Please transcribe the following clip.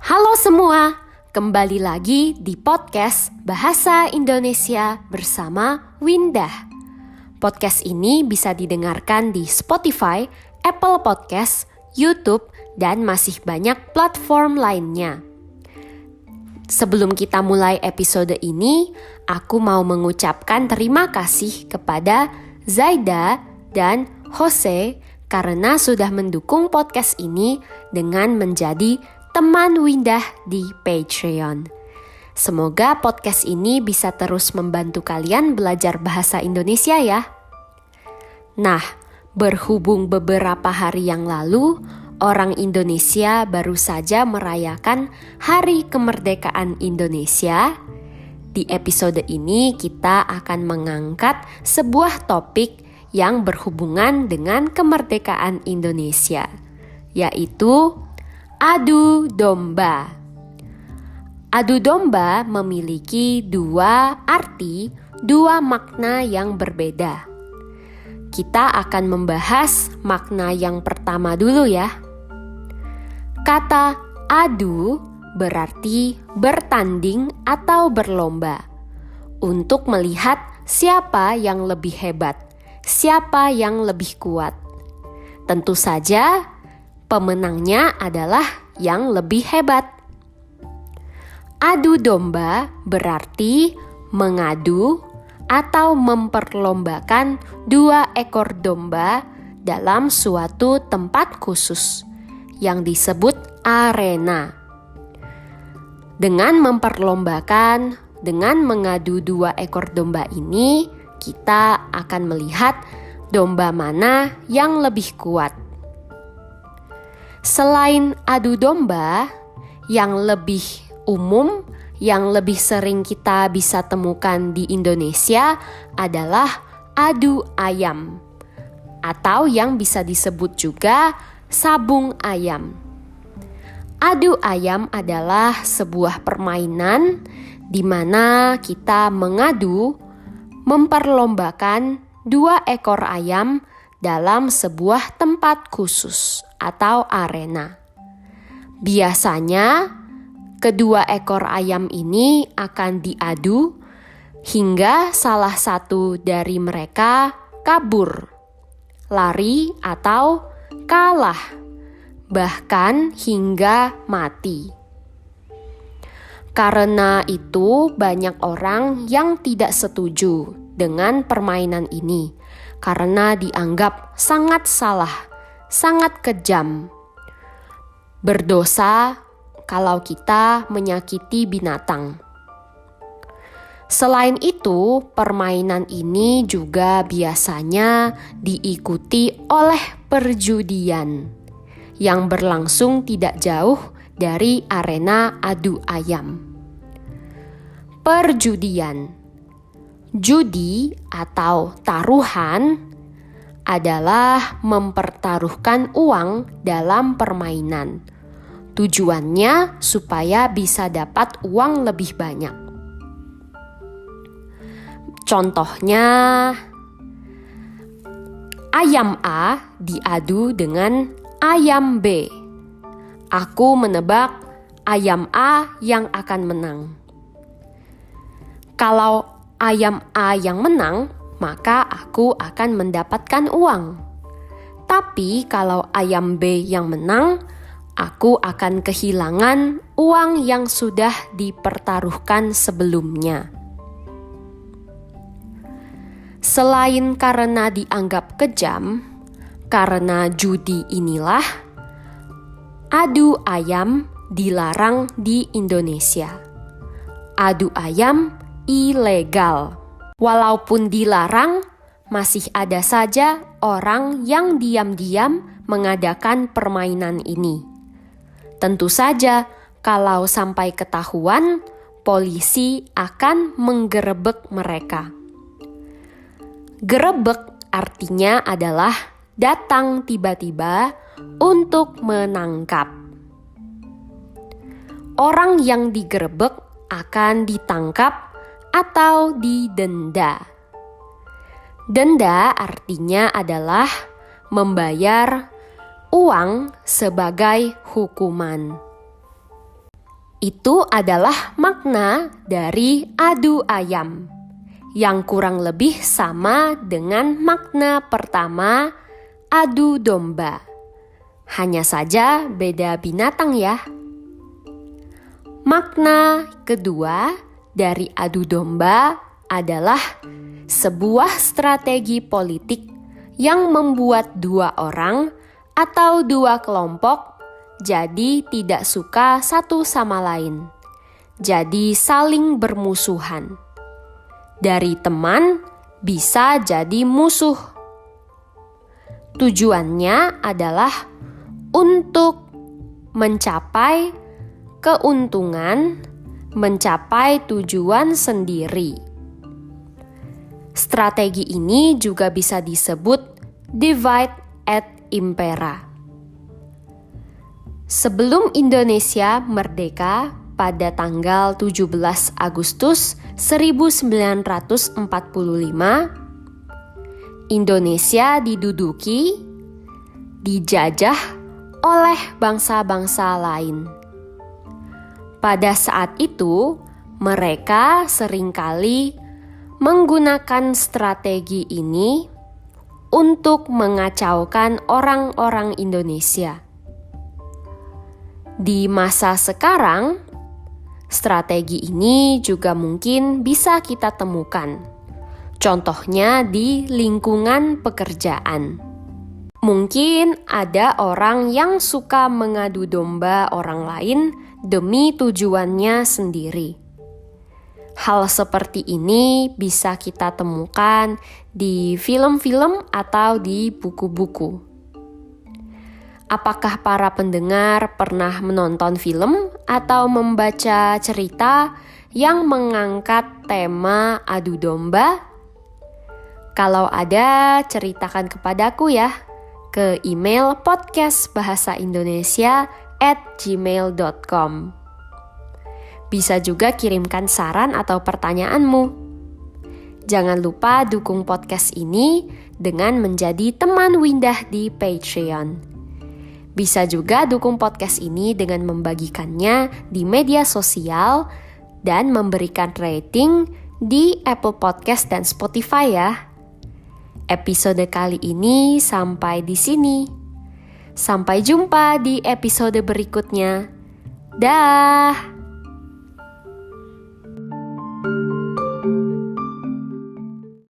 Halo semua, kembali lagi di podcast Bahasa Indonesia bersama Windah. Podcast ini bisa didengarkan di Spotify, Apple Podcast, YouTube, dan masih banyak platform lainnya. Sebelum kita mulai episode ini, aku mau mengucapkan terima kasih kepada Zaida dan Jose karena sudah mendukung podcast ini dengan menjadi teman Windah di Patreon. Semoga podcast ini bisa terus membantu kalian belajar bahasa Indonesia ya. Nah, berhubung beberapa hari yang lalu, orang Indonesia baru saja merayakan Hari Kemerdekaan Indonesia. Di episode ini kita akan mengangkat sebuah topik yang berhubungan dengan kemerdekaan Indonesia, yaitu adu domba. Adu domba memiliki dua arti, dua makna yang berbeda. Kita akan membahas makna yang pertama dulu ya. Kata adu berarti bertanding atau berlomba untuk melihat siapa yang lebih hebat, siapa yang lebih kuat. Tentu saja pemenangnya adalah yang lebih hebat. Adu domba berarti mengadu atau memperlombakan dua ekor domba dalam suatu tempat khusus yang disebut arena. Dengan memperlombakan, dengan mengadu dua ekor domba ini, kita akan melihat domba mana yang lebih kuat. Selain adu domba, yang lebih umum, yang lebih sering kita bisa temukan di Indonesia adalah adu ayam, atau yang bisa disebut juga sabung ayam. Adu ayam adalah sebuah permainan di mana kita mengadu, memperlombakan dua ekor ayam dalam sebuah tempat khusus atau arena. Biasanya kedua ekor ayam ini akan diadu hingga salah satu dari mereka kabur, lari atau kalah, bahkan hingga mati. Karena itu banyak orang yang tidak setuju dengan permainan ini karena dianggap sangat salah, sangat kejam. Berdosa kalau kita menyakiti binatang. Selain itu, permainan ini juga biasanya diikuti oleh perjudian yang berlangsung tidak jauh dari arena adu ayam. Perjudian, judi atau taruhan adalah mempertaruhkan uang dalam permainan. Tujuannya supaya bisa dapat uang lebih banyak. Contohnya, ayam A diadu dengan ayam B. Aku menebak ayam A yang akan menang. Kalau ayam A yang menang, maka aku akan mendapatkan uang. Tapi kalau ayam B yang menang, aku akan kehilangan uang yang sudah dipertaruhkan sebelumnya. Selain karena dianggap kejam, karena judi inilah, adu ayam dilarang di Indonesia. Adu ayam ilegal. Walaupun dilarang, masih ada saja orang yang diam-diam mengadakan permainan ini. Tentu saja, kalau sampai ketahuan, polisi akan menggerebek mereka. Gerebek artinya adalah datang tiba-tiba untuk menangkap. Orang yang digerebek akan ditangkap atau didenda. Denda artinya adalah membayar uang sebagai hukuman. Itu adalah makna dari adu ayam, yang kurang lebih sama dengan makna pertama adu domba. Hanya saja beda binatang ya. Makna kedua dari adu domba adalah sebuah strategi politik yang membuat dua orang atau dua kelompok jadi tidak suka satu sama lain. Jadi saling bermusuhan. Dari teman bisa jadi musuh. Tujuannya adalah untuk mencapai keuntungan, mencapai tujuan sendiri. Strategi ini juga bisa disebut divide et impera. Sebelum Indonesia merdeka pada tanggal 17 Agustus 1945, Indonesia diduduki, dijajah oleh bangsa-bangsa lain. Pada saat itu, mereka seringkali menggunakan strategi ini untuk mengacaukan orang-orang Indonesia. Di masa sekarang, strategi ini juga mungkin bisa kita temukan. Contohnya di lingkungan pekerjaan. Mungkin ada orang yang suka mengadu domba orang lain demi tujuannya sendiri. Hal seperti ini bisa kita temukan di film-film atau di buku-buku. Apakah para pendengar pernah menonton film atau membaca cerita yang mengangkat tema adu domba? Kalau ada, ceritakan kepadaku ya ke email podcastbahasaindonesia@gmail.com. Bisa juga kirimkan saran atau pertanyaanmu. Jangan lupa dukung podcast ini dengan menjadi teman Windah di Patreon. Bisa juga dukung podcast ini dengan membagikannya di media sosial dan memberikan rating di Apple Podcast dan Spotify ya. Episode kali ini sampai di sini. Sampai jumpa di episode berikutnya. Dah.